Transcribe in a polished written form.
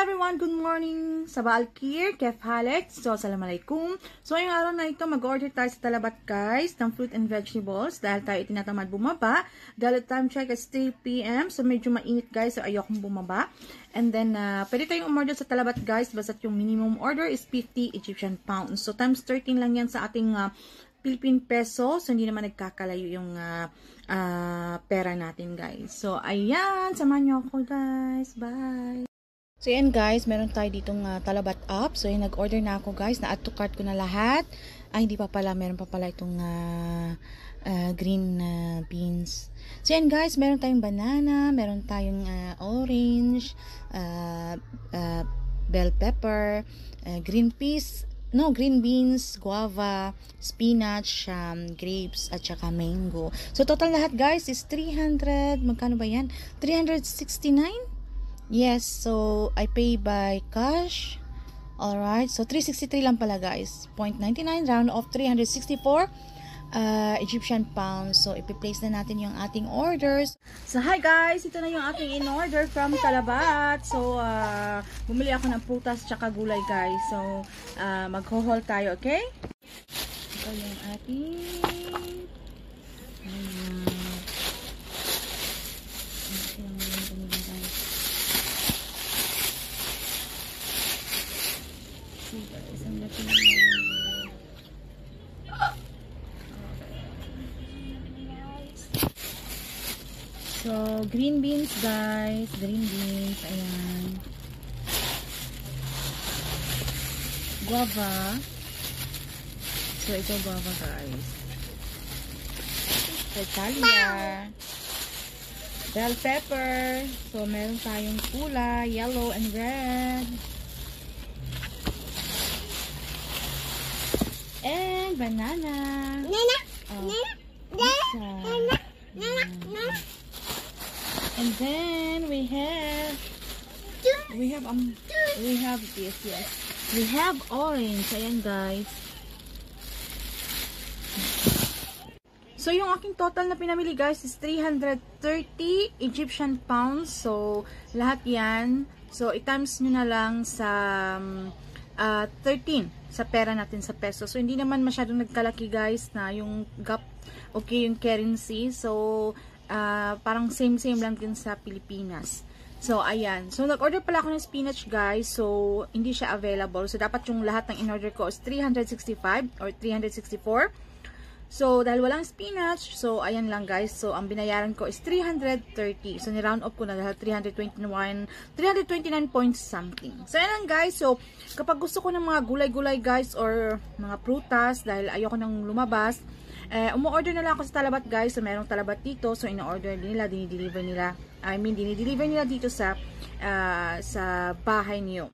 everyone! Good morning! Sabah Al-Kir, Kef Halek. So, assalamualaikum. So, ngayong araw na ito, mag-order tayo sa Talabat guys ng fruit and vegetables dahil tayo tinatamad bumaba. Dahil time check is 3 p.m. So, medyo mainit guys. So, ayokong bumaba. And then, pwede tayong umorder sa Talabat guys. Basta yung minimum order is 50 Egyptian pounds. So, times 13 lang yan sa ating Philippine peso. So, hindi naman nagkakalayo yung pera natin guys. So, ayan. Samahan nyo ako guys. Bye! So, yan guys, meron tayo ditong Talabat app. So, yan, nag-order na ako guys. Na-add to cart ko na lahat. Ay, hindi pa pala. Meron pa pala itong green beans. So, yan guys, meron tayong banana. Meron tayong orange. Bell pepper. Green peas. No, green beans, guava, spinach, grapes, at saka mango. So, total lahat guys is 300. Magkano ba yan? 369? Yes, so I pay by cash. Alright, so 363 lang pala guys. 0.99 round of 364 Egyptian pounds. So ipi-place na natin yung ating orders. So hi guys, ito na yung aking in-order from Talabat. So bumili ako ng prutas tsaka gulay guys. So mag-haul tayo, okay? Ito yung ating so, green beans guys. Green beans. Ayan. Guava. So, ito guava guys. Italia. Bell pepper. So, meron tayong pula, yellow and red. And banana. And then we have this, yes. We have orange. Ayan guys. So yung aking total na pinamili guys is 330 Egyptian pounds. So lahat yan. So i-times nyo na lang sa 13 sa pera natin sa peso. So hindi naman masyadong nagkalaki guys na yung gap, okay yung currency. So parang same lang din sa Pilipinas. So, ayan. So, nag-order pala ako ng spinach, guys. So, hindi siya available. So, dapat yung lahat ng in-order ko is 365 or 364. So, dahil walang spinach, so, ayan lang, guys. So, ang binayaran ko is 330. So, ni-round up ko na dahil 329 point something. So, ayan lang, guys. So, kapag gusto ko ng mga gulay-gulay, guys, or mga prutas, dahil ayoko nang lumabas, umu-order na lang ako sa Talabat guys. So merong Talabat dito. So ino-order nila, dinideliver nila. Dinideliver nila dito sa bahay niyo.